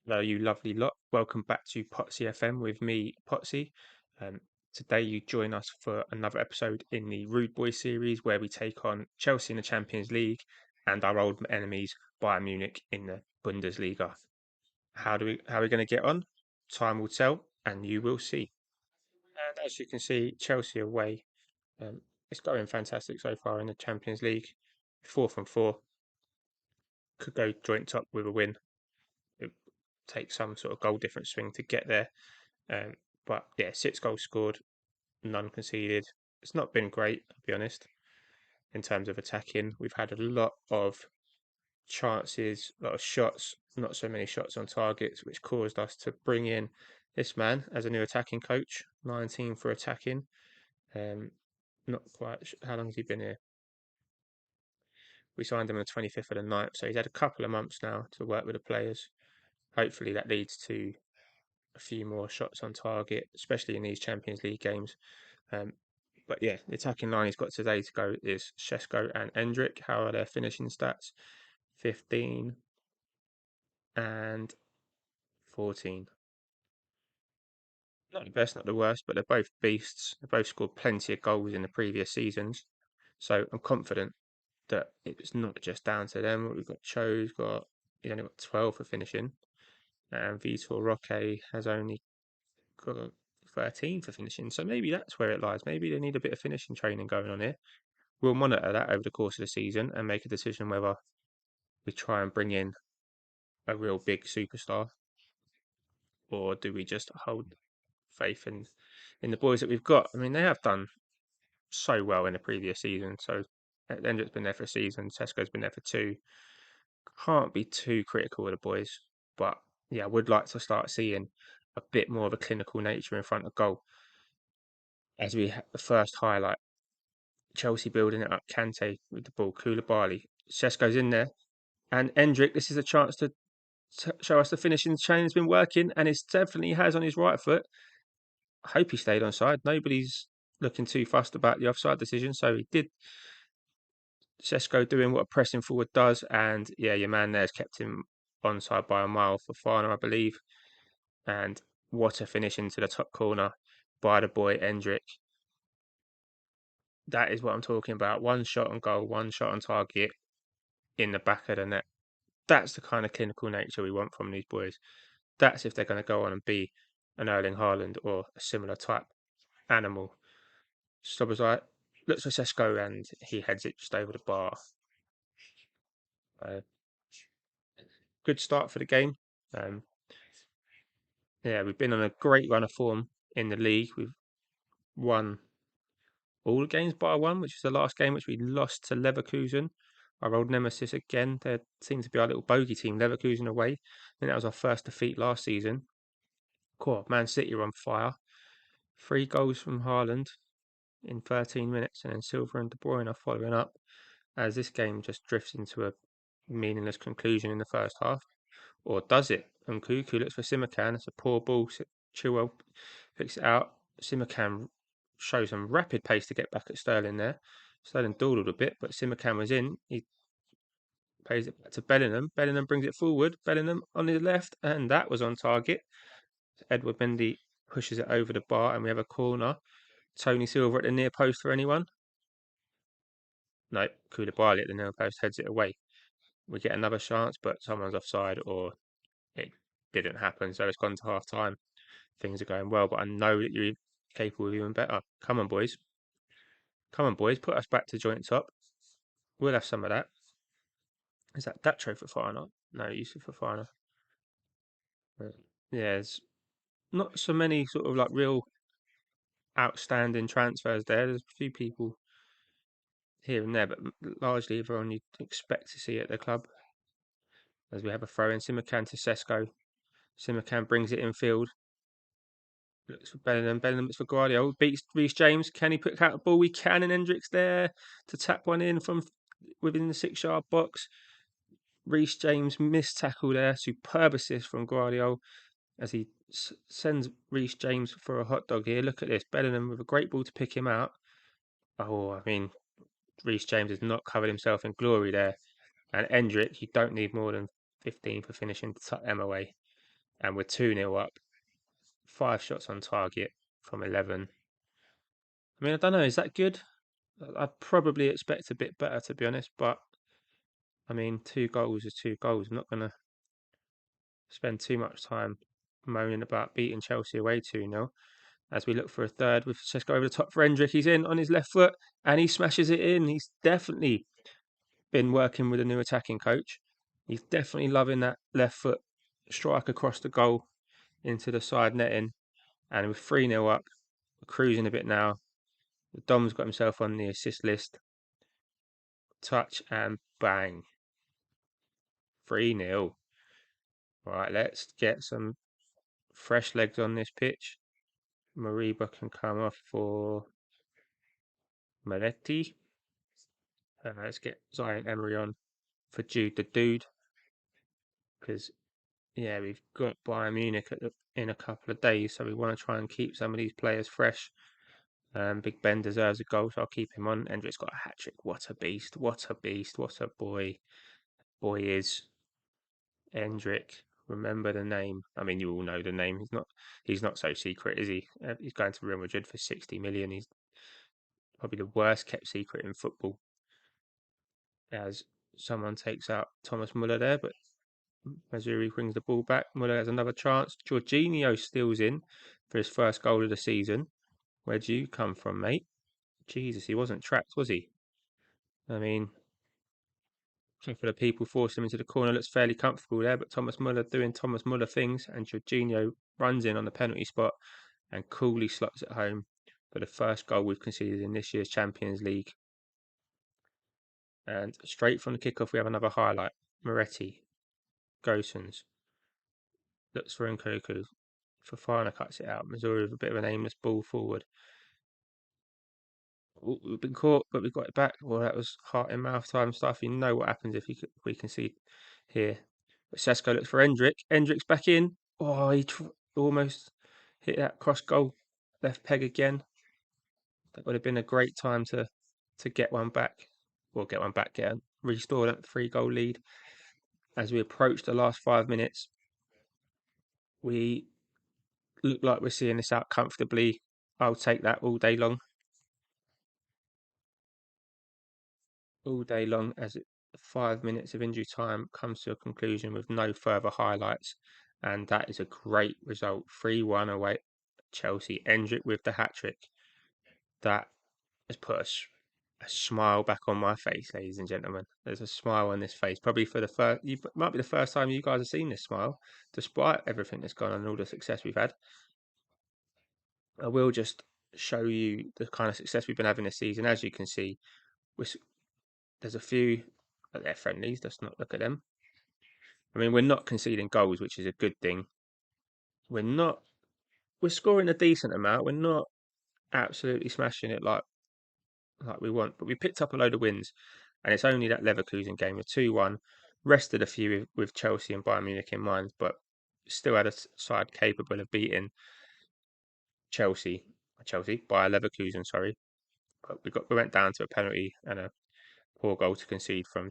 Hello, you lovely lot. Welcome back to Potsy FM with me, Potsy. Um, Today, you join us for another episode in the Rude Boy series where we take on Chelsea in the Champions League and our old enemies, Bayern Munich, in the Bundesliga. How are we going to get on? Time will tell, and you will see. And as you can see, Chelsea away. Um, it's going fantastic so far in the Champions League. 4 from 4. Could go joint top with a win. It takes some sort of goal difference swing to get there. Um, but yeah, 6 goals scored, none conceded. It's not been great, I'll be honest, in terms of attacking. We've had a lot of chances, a lot of shots, not so many shots on targets, which caused us to bring in this man as a new attacking coach, 19 for attacking. Um, not quite how long has he been here? We signed him on the 25th of the 9th, so he's had a couple of months now to work with the players. Hopefully that leads to a few more shots on target, especially in these Champions League games. Um, but yeah, the attacking line he's got today to go is Shesko and Endrick. How are their finishing stats? 15 and 14. Not the best, not the worst, but they're both beasts. They both scored plenty of goals in the previous seasons. So I'm confident that it's not just down to them. We've got Cho's got he's only got 12 for finishing, and Vitor Roque has only got 13 for finishing. So maybe that's where it lies. Maybe they need a bit of finishing training going on here. We'll monitor that over the course of the season and make a decision whether we try and bring in a real big superstar or do we just hold faith in the boys that we've got. I mean, they have done so well in the previous season. So Endrick's been there for a season, Tesco's been there for two. Can't be too critical of the boys, but yeah, I would like to start seeing a bit more of a clinical nature in front of goal. As we have the first highlight, Chelsea building it up, Kante with the ball, Koulibaly, Sesko's in there, and Endrick. This is a chance to show us the finishing chain has been working, and it definitely has on his right foot. I hope he stayed onside. Nobody's looking too fussed about the offside decision, so he did. Sesko doing what a pressing forward does, and yeah, your man there's kept him onside by a mile for Fana, I believe. And what a finish into the top corner by the boy Endrick. That is what I'm talking about. One shot on goal, one shot on target in the back of the net. That's the kind of clinical nature we want from these boys. That's if they're going to go on and be an Erling Haaland or a similar type animal. Slobozai looks for Sesko and he heads it just over the bar. Uh, Good start for the game. Um, yeah, we've been on a great run of form in the league. We've won all the games by one, which is the last game which we lost to Leverkusen, our old nemesis again. They seem to be our little bogey team, Leverkusen away. I think that was our first defeat last season. Cool, Man City are on fire. 3 goals from Haaland in 13 minutes, and then Silva and De Bruyne are following up as this game just drifts into a meaningless conclusion in the first half. Or does it? And Cuckoo looks for Simakan. It's a poor ball. Chilwell picks it out. Simakan shows some rapid pace to get back at Sterling there. Sterling dawdled a bit, but Simakan was in. He plays it back to Bellingham. Bellingham brings it forward. Bellingham on his left, and that was on target. Edward Mendy pushes it over the bar, and we have a corner. Tony Silva at the near post for anyone? No, Koulibaly at the near post heads it away. We get another chance, but someone's offside or it didn't happen. So it's gone to half time. Things are going well, but I know that you're capable of even better. Come on, boys. Come on, boys. Put us back to joint top. We'll have some of that. Is that Datro for final? No, Yusuf for final. Yeah, there's not so many sort of like real outstanding transfers there. There's a few people here and there, but largely everyone you'd expect to see at the club. As we have a throw in, Simakan to Sesko. Simakan brings it in field. Looks for Bellingham. Bellingham looks for Guardiola. Beats Reece James. Can he put out the ball? We can. And Hendricks there to tap one in from within the 6 yard box. Reece James missed tackle there. Superb assist from Guardiola as he sends Reece James for a hot dog here. Look at this. Bellingham with a great ball to pick him out. Oh, I mean, Reece James has not covered himself in glory there. And Endrick, you don't need more than 15 for finishing to tuck them away. and we're 2-0 up, 5 shots on target from 11. I mean, I don't know, is that good? I'd probably expect a bit better, to be honest, but I mean, 2 goals is 2 goals. I'm not going to spend too much time moaning about beating Chelsea away 2-0 as we look for a third with Sesko over the top for Hendrick. He's in on his left foot and he smashes it in. He's definitely been working with a new attacking coach. He's definitely loving that left foot strike across the goal into the side netting. And with 3-0 up, we're cruising a bit now. Dom's got himself on the assist list. Touch and bang. 3-0. Right, let's get some fresh legs on this pitch. Mariba can come off for Moretti. Let's get Zion Emery on for Jude the Dude. Because, yeah, we've got Bayern Munich in a couple of days, so we want to try and keep some of these players fresh. Big Ben deserves a goal, so I'll keep him on. Hendrick's got a hat trick. What a beast! What a beast! What a boy! Boy is Hendrick. Remember the name. I mean, you all know the name. He's not so secret, is he? He's going to Real Madrid for 60 million. He's probably the worst kept secret in football. As someone takes out Thomas Muller there, but Mazuri brings the ball back. Muller has another chance. Jorginho steals in for his first goal of the season. Where'd you come from, mate? Jesus, he wasn't trapped, was he? I mean, a couple of people forced him into the corner. Looks fairly comfortable there, but Thomas Muller doing Thomas Muller things, and Jorginho runs in on the penalty spot and coolly slots it home for the first goal we've conceded in this year's Champions League. And straight from the kickoff, we have another highlight. Moretti, Gosens, looks for Nkoku. Fofana cuts it out. Missouri with a bit of an aimless ball forward. We've been caught, but we got it back. Well, that was heart in mouth time stuff. You know what happens if we can see here. But Sesko looks for Hendrick. Hendrick's back in. Oh, he almost hit that cross goal left peg again. That would have been a great time to get one back. Well, get one back, restore that 3-goal lead. As we approach the last 5 minutes, we look like we're seeing this out comfortably. I'll take that all day long. All day long as 5 minutes of injury time comes to a conclusion with no further highlights. And that is a great result. 3-1 away at Chelsea. Hendrick with the hat-trick. That has put a smile back on my face, ladies and gentlemen. There's a smile on this face. Probably for the first, it might be the first time you guys have seen this smile, despite everything that's gone on and all the success we've had. I will just show you the kind of success we've been having this season. As you can see, there's a few at their friendlies. Let's not look at them. I mean, we're not conceding goals, which is a good thing. We're scoring a decent amount. We're not absolutely smashing it like we want, but we picked up a load of wins, and it's only that Leverkusen game with 2-1. Rested a few with Chelsea and Bayern Munich in mind, but still had a side capable of beating Chelsea by Leverkusen. Sorry, but we went down to a penalty and a poor goal to concede from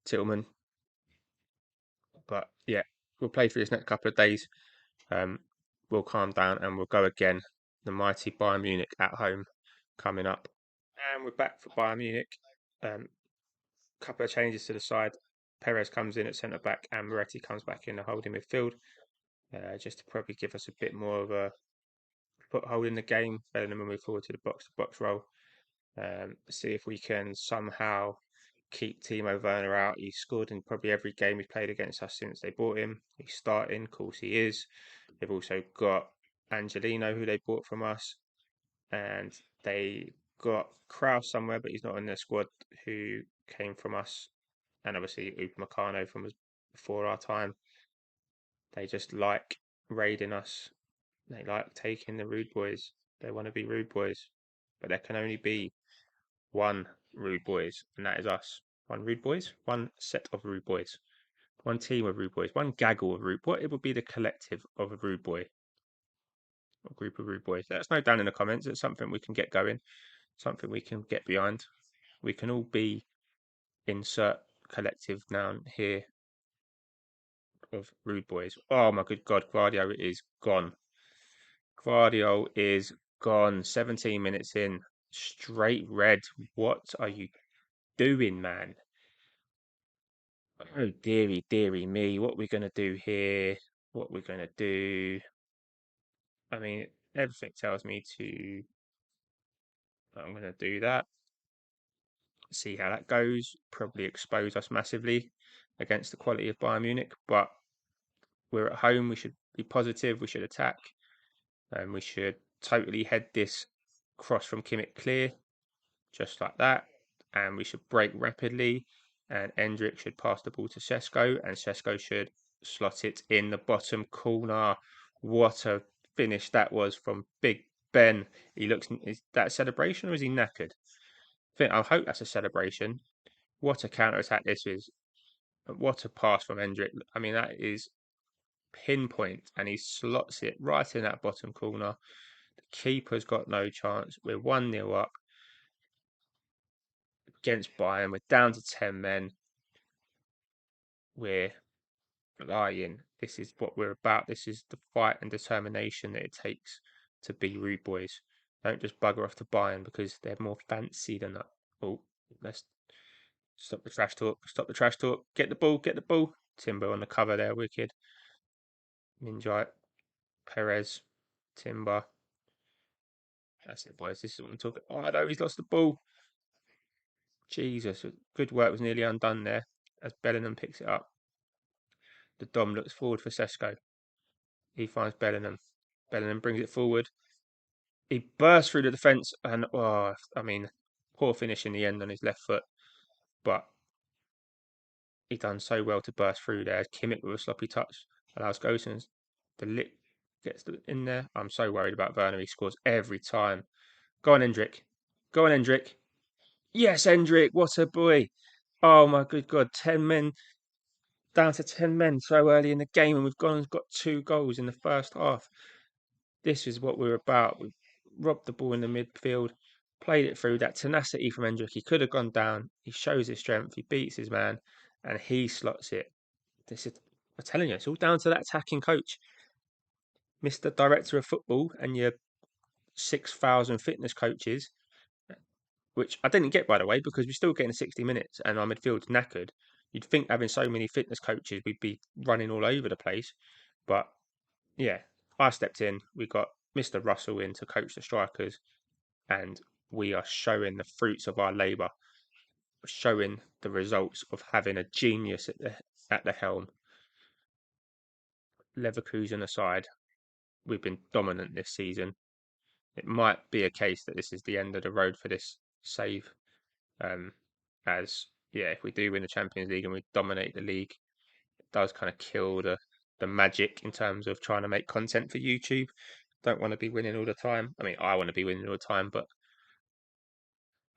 Tillman. But yeah, we'll play for this next couple of days. We'll calm down and we'll go again. The mighty Bayern Munich at home coming up. And we're back for Bayern Munich. Couple of changes to the side. Perez comes in at centre back and Moretti comes back in the holding midfield. Just to probably give us a bit more of a foothold in the game, better than when we move forward to the box role. See if we can somehow keep Timo Werner out. He's scored in probably every game he's played against us since they bought him. He's starting, of course he is. They've also got Angelino, who they bought from us, and they got Kraus somewhere, but he's not in their squad, who came from us, and obviously Upamecano from before our time. They just like raiding us. They like taking the rude boys. They want to be rude boys, but there can only be one rude boys, and that is us. One rude boys, one set of rude boys, one team of rude boys, one gaggle of rude. What it would be the collective of a rude boy, a group of rude boys. Let us know down in the comments. It's something we can get going, something we can get behind. We can all be insert collective noun here. of Rude Boys. Oh my good God, Guardiola is gone. Guardiola is gone. 17 minutes in, straight red. What are you doing, man? Oh dearie, dearie me. What we're gonna do here? What we're gonna do? I mean, everything tells me to. I'm gonna do that. See how that goes. Probably expose us massively against the quality of Bayern Munich, but we're at home. We should be positive. We should attack, and we should totally head this cross from Kimmich clear, just like that. And we should break rapidly. And Endrick should pass the ball to Sesko, and Sesko should slot it in the bottom corner. What a finish that was from Big Ben. He looks. Is that a celebration or is he knackered? I hope that's a celebration. What a counter attack this is. What a pass from Endrick. I mean, that is pinpoint, and he slots it right in that bottom corner. The keeper's got no chance. We're 1-0 up against Bayern. We're down to 10 men. We're lying. This is what we're about. This is the fight and determination that it takes to be Rude Boys. Don't just bugger off to Bayern because they're more fancy than that. Oh, let's stop the trash talk. Stop the trash talk. Get the ball. Get the ball. Timber on the cover there, wicked. Minjai, Perez, Timber. That's it, boys. This is what I'm talking. Oh, no, he's lost the ball. Jesus, good work was nearly undone there as Bellingham picks it up. The Dom looks forward for Sesko. He finds Bellingham. Bellingham brings it forward. He bursts through the defence and, oh, I mean, poor finish in the end on his left foot. But he done so well to burst through there. Kimmich with a sloppy touch allows Gosens. The lip gets in there. I'm so worried about Werner. He scores every time. Go on, Hendrick. Go on, Hendrick. Yes, Hendrick. What a boy. Oh, my good God. 10 men down to 10 men so early in the game, and we've gone and got 2 goals in the first half. This is what we're about. We robbed the ball in the midfield, played it through. That tenacity from Hendrick. He could have gone down. He shows his strength. He beats his man, and he slots it. This is, I'm telling you, it's all down to that attacking coach, Mr. Director of Football, and your 6,000 fitness coaches, which I didn't get, by the way, because we're still getting 60 minutes and our midfield's knackered. You'd think having so many fitness coaches, we'd be running all over the place. But yeah, I stepped in. We got Mr. Russell in to coach the strikers, and we are showing the fruits of our labour, showing the results of having a genius at the helm. Leverkusen aside, we've been dominant this season. It might be a case that this is the end of the road for this save. As yeah, if we do win the Champions League and we dominate the league, it does kind of kill the magic in terms of trying to make content for YouTube. Don't want to be winning all the time. I mean, I want to be winning all the time, but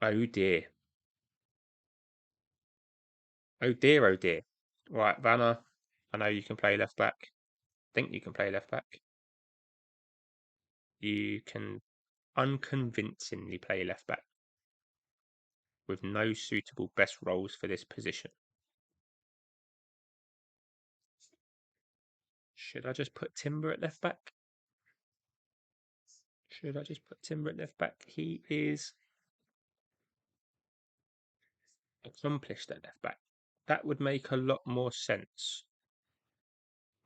oh dear, oh dear, oh dear. Right, Vanna, I know you can play left back. Think you can play left back. You can unconvincingly play left back with no suitable best roles for this position. Should I just put Timber at left back? Should I just put Timber at left back? He is accomplished at left back. That would make a lot more sense.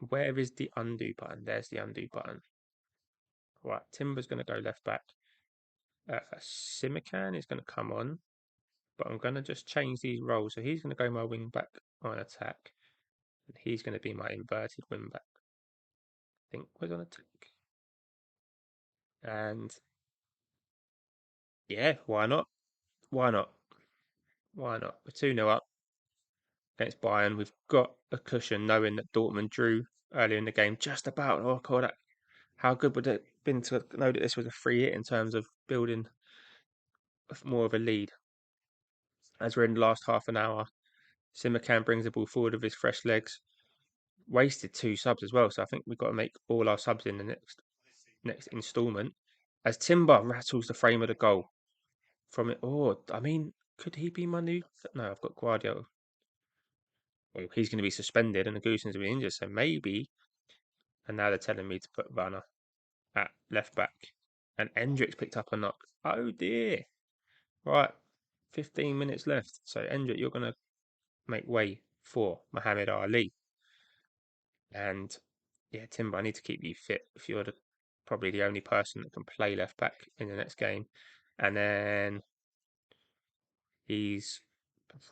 Where is the undo button? There's the undo button. Right, Timber's going to go left back. Simican is going to come on, but I'm going to just change these roles. So he's going to go my wing back on attack, and he's going to be my inverted wing back. I think was on attack. And yeah, why not? Why not? Why not? We're 2-0 up against Bayern. We've got a cushion knowing that Dortmund drew earlier in the game. Just about. Oh, God, how good would it have been to know that this was a free hit in terms of building more of a lead? As we're in the last half an hour, Simican brings the ball forward with his fresh legs. Wasted 2 subs as well, so I think we've got to make all our subs in the next instalment. As Timber rattles the frame of the goal from it. Oh, I mean, could he be my new? No, I've got Guardiola. well, he's going to be suspended and the Goosen's going to be injured. So maybe, and now they're telling me to put Vanna at left back. And Hendricks picked up a knock. Oh dear. Right, 15 minutes left. So Hendrick, you're going to make way for Muhammad Ali. And yeah, Timber, I need to keep you fit if you're probably the only person that can play left back in the next game. And then he's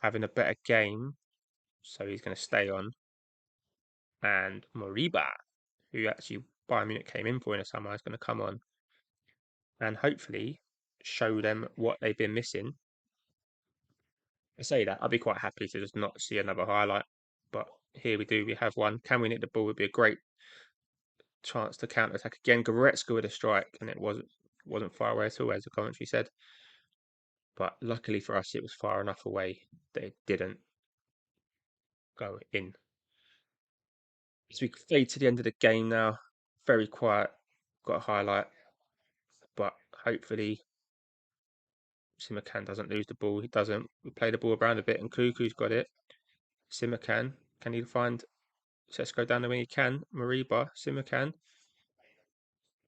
having a better game, so he's going to stay on. And Moriba, who actually Bayern Munich came in for in the summer, is going to come on and hopefully show them what they've been missing. I say that, I'd be quite happy to just not see another highlight. But here we do, we have one. Can we nick the ball? Would be a great chance to counter attack again. Goretzka with a strike, and it wasn't far away at all, as the commentary said. But luckily for us, it was far enough away that it didn't go in. As we fade to the end of the game now, very quiet, got a highlight, but hopefully Simakan doesn't lose the ball. He doesn't. We play the ball around a bit, and Cuckoo's got it. Simakan, can he find Sesko down the wing? He can. Mariba, Simakan.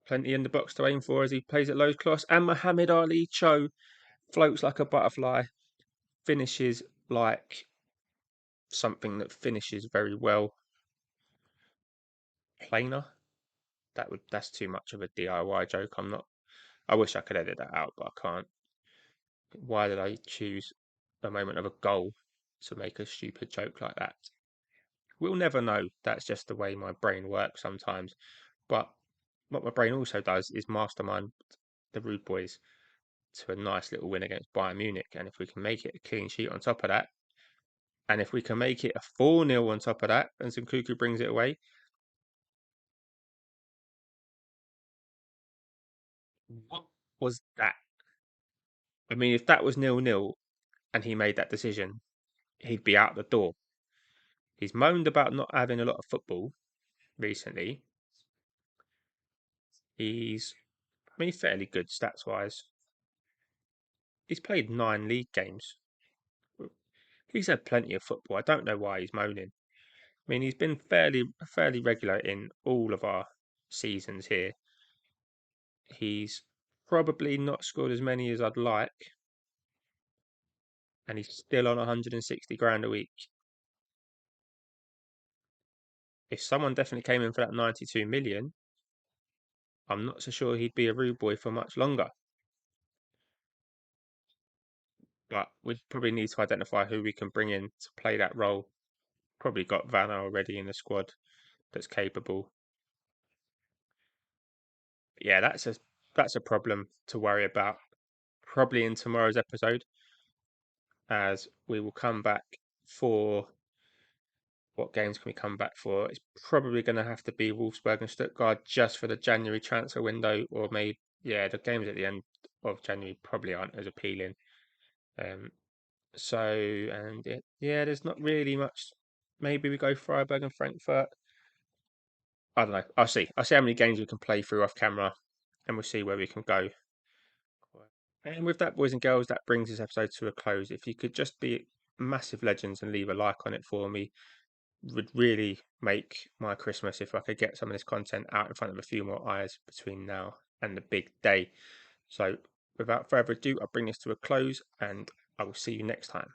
Plenty in the box to aim for as he plays it low cross. And Muhammad Ali Cho floats like a butterfly, finishes like something that finishes very well. Planer. That's too much of a DIY joke. I wish I could edit that out, but I can't. Why did I choose a moment of a goal to make a stupid joke like that? We'll never know. That's just the way my brain works sometimes. But what my brain also does is mastermind the Rude Boys to a nice little win against Bayern Munich. And if we can make it a clean sheet on top of that, and if we can make it a 4-0 on top of that, and Nkunku brings it away, what was that? I mean, if that was 0-0 and he made that decision, he'd be out the door. He's moaned about not having a lot of football recently. He's, I mean, fairly good stats wise. He's played 9 league games. He's had plenty of football. I don't know why he's moaning. I mean, he's been fairly regular in all of our seasons here. He's probably not scored as many as I'd like, and he's still on 160 grand a week. If someone definitely came in for that 92 million, I'm not so sure he'd be a rude boy for much longer. But we probably need to identify who we can bring in to play that role. Probably got Vanna already in the squad that's capable. But yeah, that's a problem to worry about. Probably in tomorrow's episode, as we will come back for what games can we come back for? It's probably going to have to be Wolfsburg and Stuttgart just for the January transfer window, or maybe the games at the end of January probably aren't as appealing. Um, there's not really much. Maybe we go Freiburg and Frankfurt. I don't know. I'll see. I'll see how many games we can play through off camera, and we'll see where we can go. And with that, boys and girls, that brings this episode to a close. If you could just be massive legends and leave a like on it for me, would really make my Christmas if I could get some of this content out in front of a few more eyes between now and the big day. So, without further ado, I'll bring this to a close and I will see you next time.